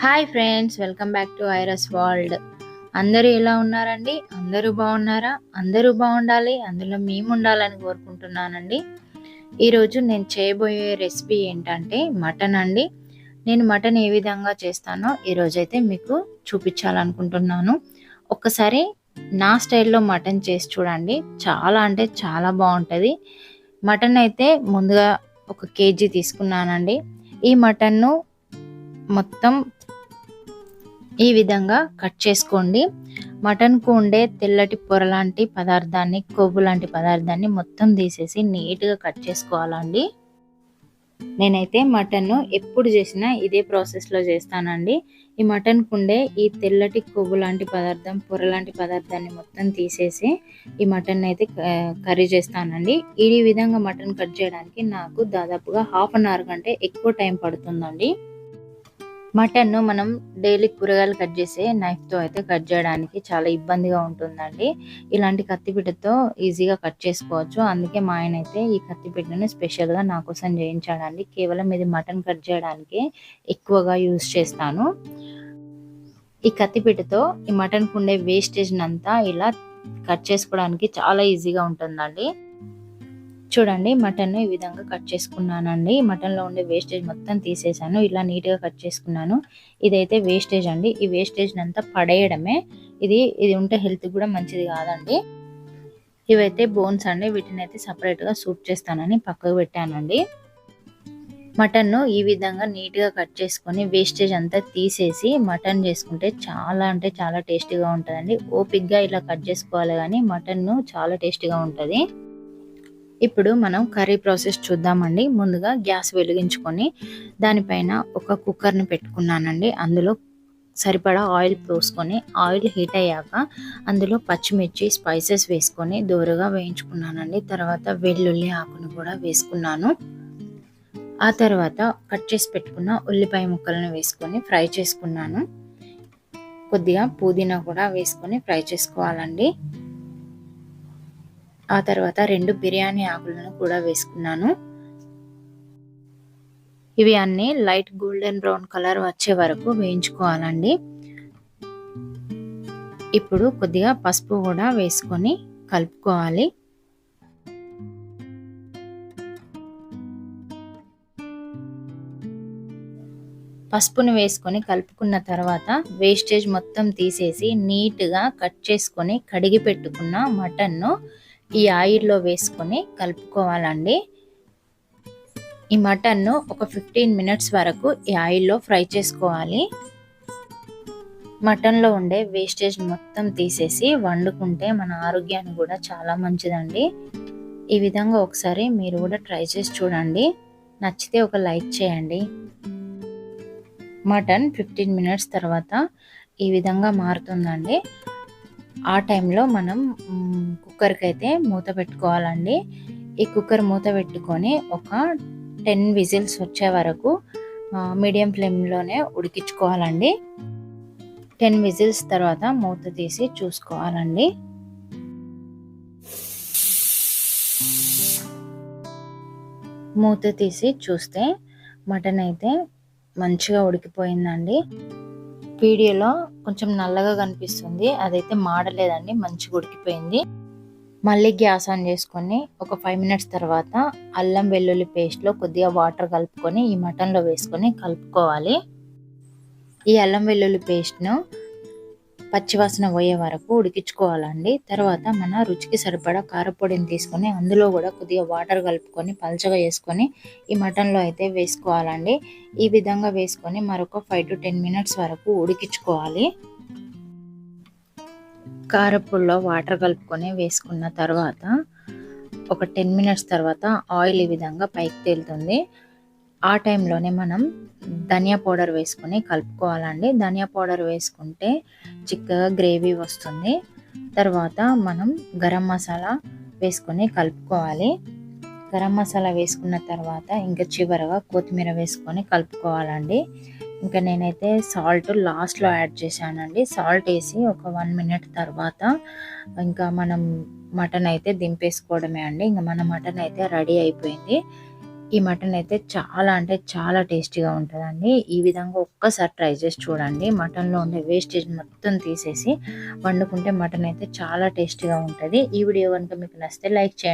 Hi friends, welcome back to ఐరస్ world. అందరూ ఎలా ఉన్నారండి? అందరూ బాగున్నారా? అందరూ బాగుండాలి, అందులో మేము ఉండాలని కోరుకుంటున్నానండి. ఈరోజు నేను చేయబోయే రెసిపీ ఏంటంటే మటన్ అండి. నేను మటన్ ఏ విధంగా చేస్తానో ఈరోజైతే మీకు చూపించాలనుకుంటున్నాను. ఒక్కసారి నా స్టైల్లో మటన్ చేసి చూడండి. చాలా అంటే చాలా బాగుంటుంది. మటన్ అయితే ముందుగా 1 కేజీ తీసుకున్నానండి. ఈ మటన్ను మొత్తం ఈ విధంగా కట్ చేసుకోండి. మటన్కు ఉండే తెల్లటి పొర లాంటి పదార్థాన్ని, కొవ్వు లాంటి పదార్థాన్ని మొత్తం తీసేసి నీట్గా కట్ చేసుకోవాలండి. నేనైతే మటన్ను ఎప్పుడు చేసినా ఇదే ప్రాసెస్లో చేస్తానండి. ఈ మటన్కు ఉండే ఈ తెల్లటి కొవ్వు లాంటి పదార్థం, పొర లాంటి పదార్థాన్ని మొత్తం తీసేసి ఈ మటన్ అయితే కర్రీ చేస్తానండి. ఈ విధంగా మటన్ కట్ చేయడానికి నాకు దాదాపుగా 1/2 అవర్ కంటే ఎక్కువ టైం పడుతుందండి. మటన్ను మనం డైలీ కూరగాయలు కట్ చేసే నైఫ్తో అయితే కట్ చేయడానికి చాలా ఇబ్బందిగా ఉంటుందండి. ఇలాంటి కత్తిపీటతో ఈజీగా కట్ చేసుకోవచ్చు. అందుకే మా ఆయన అయితే ఈ కత్తిపీటను స్పెషల్గా నా కోసం చేయించాడండి. కేవలం ఇది మటన్ కట్ చేయడానికి ఎక్కువగా యూజ్ చేస్తాను. ఈ కత్తిపీటతో ఈ మటన్కు ఉండే వేస్టేజ్ అంతా ఇలా కట్ చేసుకోవడానికి చాలా ఈజీగా ఉంటుందండి. చూడండి, మటన్ ఈ విధంగా కట్ చేసుకున్నానండి. మటన్లో ఉండే వేస్టేజ్ మొత్తం తీసేసాను. ఇలా నీట్గా కట్ చేసుకున్నాను. ఇదైతే వేస్టేజ్ అండి. ఈ వేస్టేజ్ అంతా పడేయడమే. ఇది ఉంటే హెల్త్ కూడా మంచిది కాదండి. ఇవైతే బోన్స్ అండి. వీటిని అయితే సపరేట్గా సూప్ చేస్తానని పక్కకు పెట్టానండి. మటన్ను ఈ విధంగా నీట్గా కట్ చేసుకొని వేస్టేజ్ అంతా తీసేసి మటన్ చేసుకుంటే చాలా అంటే చాలా టేస్టీగా ఉంటుందండి. ఓపిక్గా ఇలా కట్ చేసుకోవాలి, కానీ మటన్ను చాలా టేస్టీగా ఉంటుంది. ఇప్పుడు మనం కర్రీ ప్రాసెస్ చూద్దామండి. ముందుగా గ్యాస్ వెలిగించుకొని దానిపైన ఒక కుక్కర్ని పెట్టుకున్నానండి. అందులో సరిపడా ఆయిల్ పోసుకొని ఆయిల్ హీట్ అయ్యాక అందులో పచ్చిమిర్చి, స్పైసెస్ వేసుకొని దోరగా వేయించుకున్నానండి. తర్వాత వెల్లుల్లి ఆకును కూడా వేసుకున్నాను. ఆ తర్వాత కట్ చేసి పెట్టుకున్న ఉల్లిపాయ ముక్కలను వేసుకొని ఫ్రై చేసుకున్నాను. కొద్దిగా పుదీనా కూడా వేసుకొని ఫ్రై చేసుకోవాలండి. ఆ తర్వాత 2 బిర్యానీ ఆకులను కూడా వేసుకున్నాను. ఇవి అన్నీ లైట్ గోల్డెన్ బ్రౌన్ కలర్ వచ్చే వరకు వేయించుకోవాలండి. ఇప్పుడు కొద్దిగా పసుపు కూడా వేసుకొని కలుపుకోవాలి. పసుపుని వేసుకొని కలుపుకున్న తర్వాత వేస్టేజ్ మొత్తం తీసేసి నీట్గా కట్ చేసుకొని కడిగి పెట్టుకున్న మటన్ను ఈ ఆయిల్లో వేసుకొని కలుపుకోవాలండి. ఈ మటన్ను ఒక 15 మినిట్స్ వరకు ఈ ఆయిల్లో ఫ్రై చేసుకోవాలి. మటన్లో ఉండే వేస్టేజ్ మొత్తం తీసేసి వండుకుంటే మన ఆరోగ్యానికి కూడా చాలా మంచిదండి. ఈ విధంగా ఒకసారి మీరు కూడా ట్రై చేసి చూడండి. నచ్చితే ఒక లైక్ చేయండి. మటన్ 15 మినిట్స్ తర్వాత ఈ విధంగా మారుతుందండి. ఆ టైంలో మనం కుక్కర్కి అయితే మూత పెట్టుకోవాలండి. ఈ కుక్కర్ మూత పెట్టుకొని ఒక 10 విజిల్స్ వచ్చే వరకు మీడియం ఫ్లేమ్లోనే ఉడికించుకోవాలండి. 10 విజిల్స్ తర్వాత మూత తీసి చూసుకోవాలండి. మూత తీసి చూస్తే మటన్ అయితే మంచిగా ఉడికిపోయిందండి. వీడియోలో కొంచెం నల్లగా కనిపిస్తుంది, అదైతే మాడలేదండి, మంచిగా ఉడికిపోయింది. మళ్ళీ గ్యాస్ ఆన్ చేసుకొని ఒక 5 మినిట్స్ తర్వాత అల్లం వెల్లుల్లి పేస్ట్లో కొద్దిగా వాటర్ కలుపుకొని ఈ మటన్లో వేసుకొని కలుపుకోవాలి. ఈ అల్లం వెల్లుల్లి పేస్ట్ను పచ్చివాసన పోయే వరకు ఉడికించుకోవాలండి. తర్వాత మన రుచికి సరిపడా కారపొడిని తీసుకొని అందులో కూడా కొద్దిగా వాటర్ కలుపుకొని పల్చగా వేసుకొని ఈ మటన్లో అయితే వేసుకోవాలండి. ఈ విధంగా వేసుకొని మరొక 5 to 10 మినిట్స్ వరకు ఉడికించుకోవాలి. కారపొడిలో వాటర్ కలుపుకొని వేసుకున్న తర్వాత ఒక 10 మినిట్స్ తర్వాత ఆయిల్ ఈ విధంగా పైకి తేలుతుంది. ఆ టైంలోనే మనం ధనియా పౌడర్ వేసుకొని కలుపుకోవాలండి. ధనియా పౌడర్ వేసుకుంటే చిక్కగా గ్రేవీ వస్తుంది. తర్వాత మనం గరం మసాలా వేసుకొని కలుపుకోవాలి. గరం మసాలా వేసుకున్న తర్వాత ఇంకా చివరగా కొత్తిమీర వేసుకొని కలుపుకోవాలండి. ఇంకా నేనైతే సాల్ట్ లాస్ట్లో యాడ్ చేశానండి. సాల్ట్ వేసి ఒక 1 మినిట్ తర్వాత ఇంకా మనం మటన్ అయితే దింపేసుకోవడమే అండి. ఇంకా మన మటన్ అయితే రెడీ అయిపోయింది. ఈ మటన్ అయితే చాలా అంటే చాలా టేస్టీగా ఉంటుందండి. ఈ విధంగా ఒక్కసారి ట్రై చేసి చూడండి. మటన్లో ఉండే వేస్టేజ్ మొత్తం తీసేసి వండుకుంటే మటన్ అయితే చాలా టేస్టీగా ఉంటుంది. ఈ వీడియో కనుక మీకు నచ్చితే లైక్ చేయండి.